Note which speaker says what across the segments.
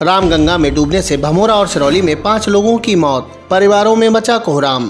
Speaker 1: रामगंगा में डूबने से भमोरा और सिरौली में 5 लोगों की मौत, परिवारों में मचा कोहराम।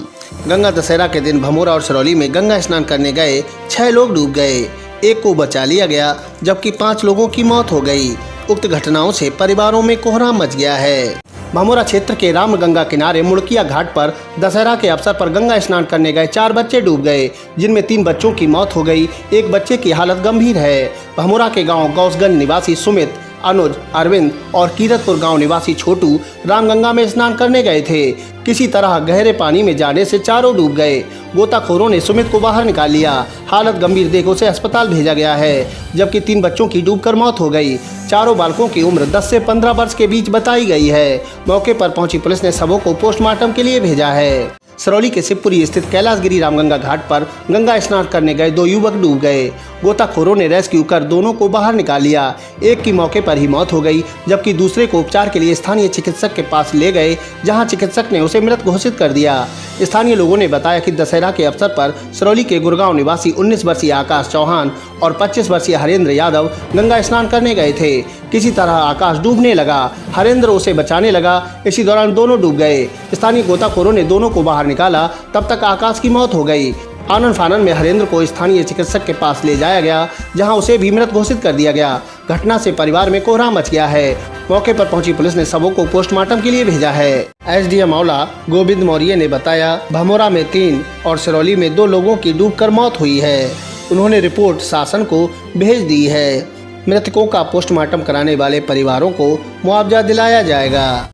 Speaker 1: गंगा दशहरा के दिन भमोरा और सिरौली में गंगा स्नान करने गए 6 लोग डूब गए, एक को बचा लिया गया जबकि 5 लोगों की मौत हो गई। उक्त घटनाओं से परिवारों में कोहराम मच गया है। भमोरा क्षेत्र के रामगंगा किनारे मुड़किया घाट पर दशहरा के अवसर पर गंगा स्नान करने गए 4 बच्चे डूब गए, जिनमें 3 बच्चों की मौत हो गई, एक बच्चे की हालत गंभीर है। भमोरा के गांव गौसगंज निवासी सुमित, अनुज, अरविंद और कीरतपुर गांव निवासी छोटू रामगंगा में स्नान करने गए थे। किसी तरह गहरे पानी में जाने से चारों डूब गए। गोताखोरों ने सुमित को बाहर निकाल लिया, हालत गंभीर देख उसे अस्पताल भेजा गया है, जबकि 3 बच्चों की डूबकर मौत हो गई। चारों बालकों की उम्र 10 से 15 वर्ष के बीच बताई गई है। मौके पर पहुंची पुलिस ने शवों को पोस्टमार्टम के लिए भेजा है। सिरौली के शिवपुरी स्थित कैलाशगिरी रामगंगा घाट पर गंगा स्नान करने गए 2 युवक डूब गए। गोताखोरों ने रेस्क्यू कर दोनों को बाहर निकाल लिया। एक की मौके पर ही मौत हो गई, जबकि दूसरे को उपचार के लिए स्थानीय चिकित्सक के पास ले गए, जहां चिकित्सक ने उसे मृत घोषित कर दिया। स्थानीय लोगों ने बताया कि दशहरा के अवसर पर सिरौली के गुरगांव निवासी 19 वर्षीय आकाश चौहान और 25 वर्षीय हरेंद्र यादव गंगा स्नान करने गए थे। किसी तरह आकाश डूबने लगा, हरेंद्र उसे बचाने लगा, इसी दौरान दोनों डूब गए। स्थानीय गोताखोरों ने दोनों को बाहर निकाला, तब तक आकाश की मौत हो गई। आनन फानन में हरेंद्र को स्थानीय चिकित्सक के पास ले जाया गया, जहां उसे भी मृत घोषित कर दिया गया। घटना से परिवार में कोहराम मच गया है। मौके पर पहुंची पुलिस ने शवों को पोस्टमार्टम के लिए भेजा है। एसडीएम मौला गोविंद मौर्य ने बताया, भमोरा में 3 और सिरौली में 2 लोगों की डूबकर मौत हुई है। उन्होंने रिपोर्ट शासन को भेज दी है। मृतकों का पोस्टमार्टम कराने वाले परिवारों को मुआवजा दिलाया जाएगा।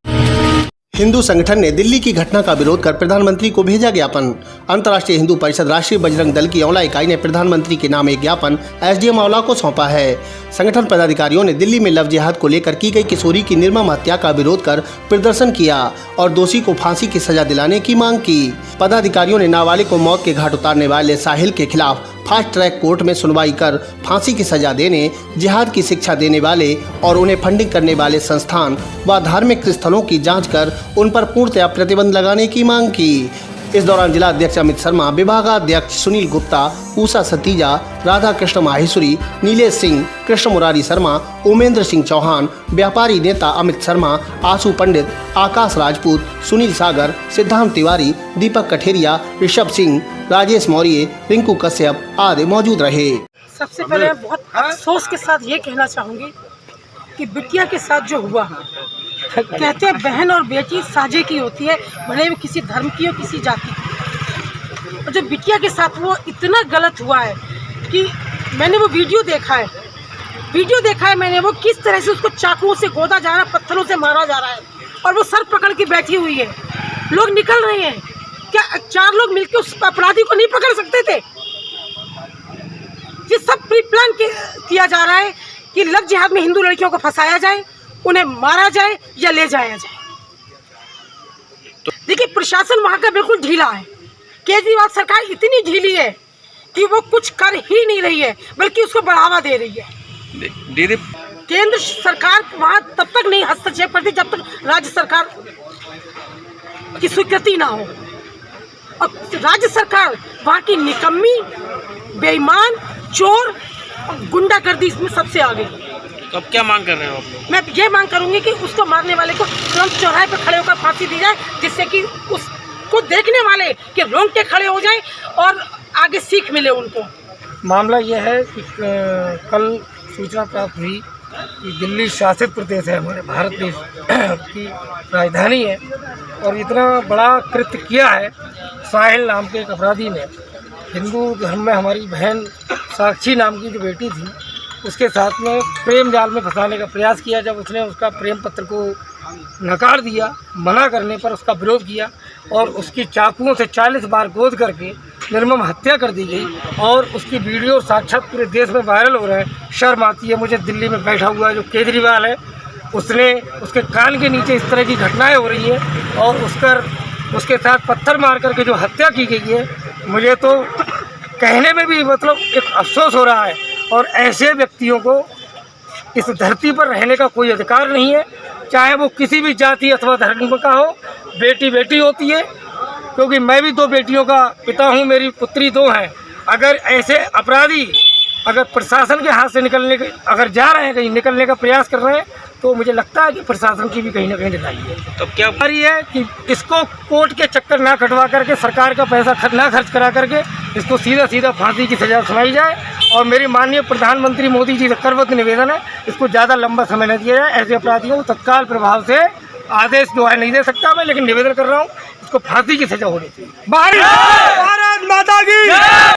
Speaker 1: हिंदू संगठन ने दिल्ली की घटना का विरोध कर प्रधानमंत्री को भेजा ज्ञापन। अंतर्राष्ट्रीय हिंदू परिषद राष्ट्रीय बजरंग दल की औला इकाई ने प्रधानमंत्री के नाम एक ज्ञापन एसडीएम औला को सौंपा है। संगठन पदाधिकारियों ने दिल्ली में लव जिहाद को लेकर की गई किशोरी की निर्मम हत्या का विरोध कर प्रदर्शन किया और दोषी को फांसी की सजा दिलाने की मांग की। पदाधिकारियों ने नाबालिग को मौत के घाट उतारने वाले साहिल के खिलाफ फास्ट ट्रैक कोर्ट में सुनवाई कर फांसी की सजा देने, जिहाद की शिक्षा देने वाले और उन्हें फंडिंग करने वाले संस्थान व धार्मिक स्थलों की जांच कर उन पर पूर्णतया प्रतिबंध लगाने की मांग की। इस दौरान जिला अध्यक्ष अमित शर्मा, विभागाध्यक्ष सुनील गुप्ता, उषा सतीजा, राधा कृष्ण माहेश्वरी, नीलेश सिंह, कृष्ण मुरारी शर्मा, उमेंद्र सिंह चौहान, व्यापारी नेता अमित शर्मा, आशु पंडित, आकाश राजपूत, सुनील सागर, सिद्धांत तिवारी, दीपक कठेरिया, ऋषभ सिंह, राजेश मौर्य, रिंकू कश्यप आदि मौजूद रहे।
Speaker 2: सबसे पहले बहुत अफसोस के साथ ये कहना चाहूँगी कि बिटिया के साथ जो हुआ, कहते हैं बहन और बेटी साझे की होती है, भले भी किसी धर्म की हो किसी जाति की। और जो बिटिया के साथ वो इतना गलत हुआ है कि मैंने वो वीडियो देखा है मैंने, वो किस तरह से उसको चाकुओं से गोदा जा रहा है, पत्थरों से मारा जा रहा है और वो सर पकड़ के बैठी हुई है। लोग निकल रहे हैं, क्या 4 लोग मिलकर उस अपराधी को नहीं पकड़ सकते थे? ये सब प्री प्लान किया जा रहा है कि लव जिहाद में हिंदू लड़कियों को फंसाया जाए, उन्हें मारा जाए या ले जाया जाए। देखिए, प्रशासन वहां का बिल्कुल ढीला है। केजरीवाल सरकार इतनी ढीली है कि वो कुछ कर ही नहीं रही है, बल्कि उसको बढ़ावा दे रही है। केंद्र सरकार वहां तब तक नहीं हस्तक्षेप करती जब तक राज्य सरकार की स्वीकृति ना हो। और राज्य सरकार वहां की निकम्मी, बेईमान, चोर और गुंडागर्दी इसमें सबसे आगे।
Speaker 3: तो अब क्या मांग कर रहे हो आप?
Speaker 2: मैं ये मांग करूंगी कि उसको मारने वाले को तुरंत चौराहे पर खड़े होकर फांसी दी जाए, जिससे कि उसको देखने वाले के रोंगटे खड़े हो जाएं और आगे सीख मिले उनको।
Speaker 4: मामला यह है कि कल सूचना प्राप्त हुई कि दिल्ली शासित प्रदेश है, हमारे भारत देश की राजधानी है, और इतना बड़ा कृत्य किया है साहिल नाम के एक अपराधी ने। हिंदू धर्म में हमारी बहन साक्षी नाम की जो बेटी थी, उसके साथ में प्रेम जाल में फंसाने का प्रयास किया। जब उसने उसका प्रेम पत्र को नकार दिया, मना करने पर उसका विरोध किया और उसकी चाकुओं से 40 बार गोद करके निर्मम हत्या कर दी गई और उसकी वीडियो साक्षात पूरे देश में वायरल हो रहा है। शर्म आती है मुझे, दिल्ली में बैठा हुआ जो केजरीवाल है, उसके कान के नीचे इस तरह की घटनाएं हो रही है और उसके साथ पत्थर मार करके जो हत्या की गई है, मुझे तो कहने में भी मतलब एक अफसोस हो रहा है। और ऐसे व्यक्तियों को इस धरती पर रहने का कोई अधिकार नहीं है, चाहे वो किसी भी जाति अथवा धर्म का हो। बेटी बेटी होती है, क्योंकि मैं भी 2 बेटियों का पिता हूँ, मेरी पुत्री 2 हैं। अगर ऐसे अपराधी अगर प्रशासन के हाथ से अगर जा रहे हैं, कहीं निकलने का प्रयास कर रहे हैं, तो मुझे लगता है कि प्रशासन की भी कहीं ना कहीं ढिलाई है।
Speaker 3: तो क्या
Speaker 4: हमारी है कि इसको कोर्ट के चक्कर ना कटवा करके, सरकार का पैसा ना खर्च करा करके इसको सीधा सीधा फांसी की सजा सुनाई जाए। और मेरी माननीय प्रधानमंत्री मोदी जी से करवत निवेदन है, इसको ज़्यादा लंबा समय न दिया जाए। ऐसे अपराधियों को तत्काल प्रभाव से आदेश जो है नहीं दे सकता मैं, लेकिन निवेदन कर रहा हूँ इसको फांसी की सजा होनी चाहिए। भारत माता की।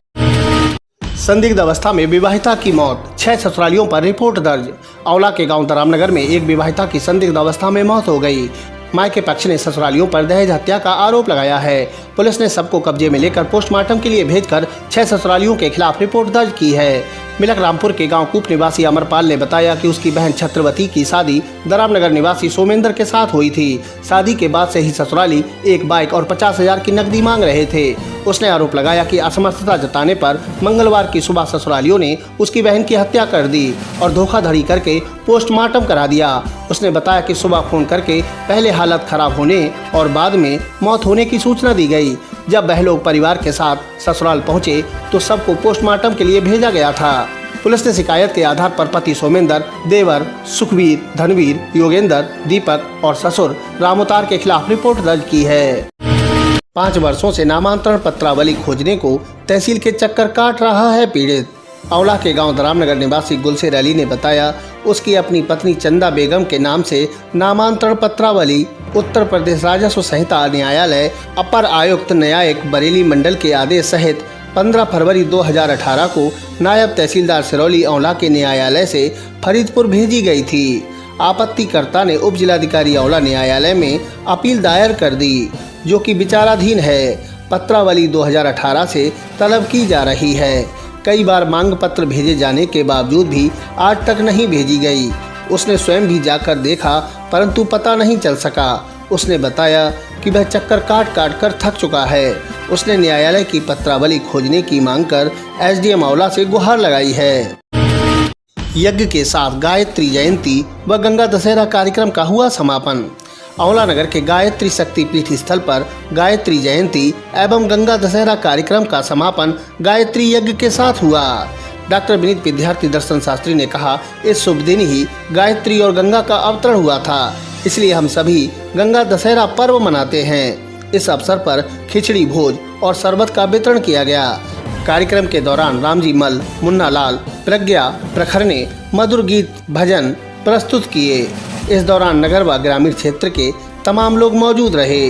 Speaker 1: संदिग्ध अवस्था में विवाहिता की मौत, 6 ससुरालियों पर रिपोर्ट दर्ज। औला के गांव रामनगर में एक विवाहिता की संदिग्ध अवस्था में मौत हो गई। मां के पक्ष ने ससुरालियों पर दहेज हत्या का आरोप लगाया है। पुलिस ने सबको कब्जे में लेकर पोस्टमार्टम के लिए भेजकर 6 ससुरालियों के खिलाफ रिपोर्ट दर्ज की है। मिलक रामपुर के गांव कूप निवासी अमरपाल ने बताया कि उसकी बहन छत्रवती की शादी रामनगर निवासी सोमेंद्र के साथ हुई थी। शादी के बाद से ही ससुराली एक बाइक और 50,000 की नकदी मांग रहे थे। उसने आरोप लगाया कि असमर्थता जताने पर मंगलवार की सुबह ससुरालियों ने उसकी बहन की हत्या कर दी और धोखाधड़ी करके पोस्टमार्टम करा दिया। उसने बताया कि सुबह फोन करके पहले हालत खराब होने और बाद में मौत होने की सूचना दी गई। जब वह लोग परिवार के साथ ससुराल पहुंचे तो सबको पोस्टमार्टम के लिए भेजा गया था। पुलिस ने शिकायत के आधार पर पति सोमेंद्र, देवर सुखवीर, धनवीर, योगेंद्र, दीपक और ससुर रामोतार के खिलाफ रिपोर्ट दर्ज की है। 5 वर्षों से नामांतरण पत्रावली खोजने को तहसील के चक्कर काट रहा है पीड़ित। औला के गांव रामनगर निवासी गुलशेर अली ने बताया उसकी अपनी पत्नी चंदा बेगम के नाम से नामांतरण पत्रावली उत्तर प्रदेश राजस्व संहिता न्यायालय अपर आयुक्त न्यायिक बरेली मंडल के आदेश सहित 15 फरवरी 2018 को नायब तहसीलदार सिरौली औला के न्यायालय से फरीदपुर भेजी गई थी। आपत्तिकर्ता ने उप जिलाधिकारी औला न्यायालय में अपील दायर कर दी, जो कि विचाराधीन है। पत्रावली 2018 से तलब की जा रही है। कई बार मांग पत्र भेजे जाने के बावजूद भी आज तक नहीं भेजी गई। उसने स्वयं भी जाकर देखा परंतु पता नहीं चल सका। उसने बताया कि वह चक्कर काट काट कर थक चुका है। उसने न्यायालय की पत्रावली खोजने की मांग कर एसडीएम औला से गुहार लगाई है। यज्ञ के साथ गायत्री जयंती व गंगा दशहरा कार्यक्रम का हुआ समापन। औला नगर के गायत्री शक्तिपीठ स्थल पर गायत्री जयंती एवं गंगा दशहरा कार्यक्रम का समापन गायत्री यज्ञ के साथ हुआ। डॉक्टर विनीत विद्यार्थी दर्शन शास्त्री ने कहा, इस शुभ दिन ही गायत्री और गंगा का अवतरण हुआ था, इसलिए हम सभी गंगा दशहरा पर्व मनाते हैं। इस अवसर पर खिचड़ी भोज और शरबत का वितरण किया गया। कार्यक्रम के दौरान रामजी मल, मुन्ना लाल, प्रज्ञा, प्रखर ने मधुर गीत भजन प्रस्तुत किए। इस दौरान नगर व ग्रामीण क्षेत्र के तमाम लोग मौजूद रहे।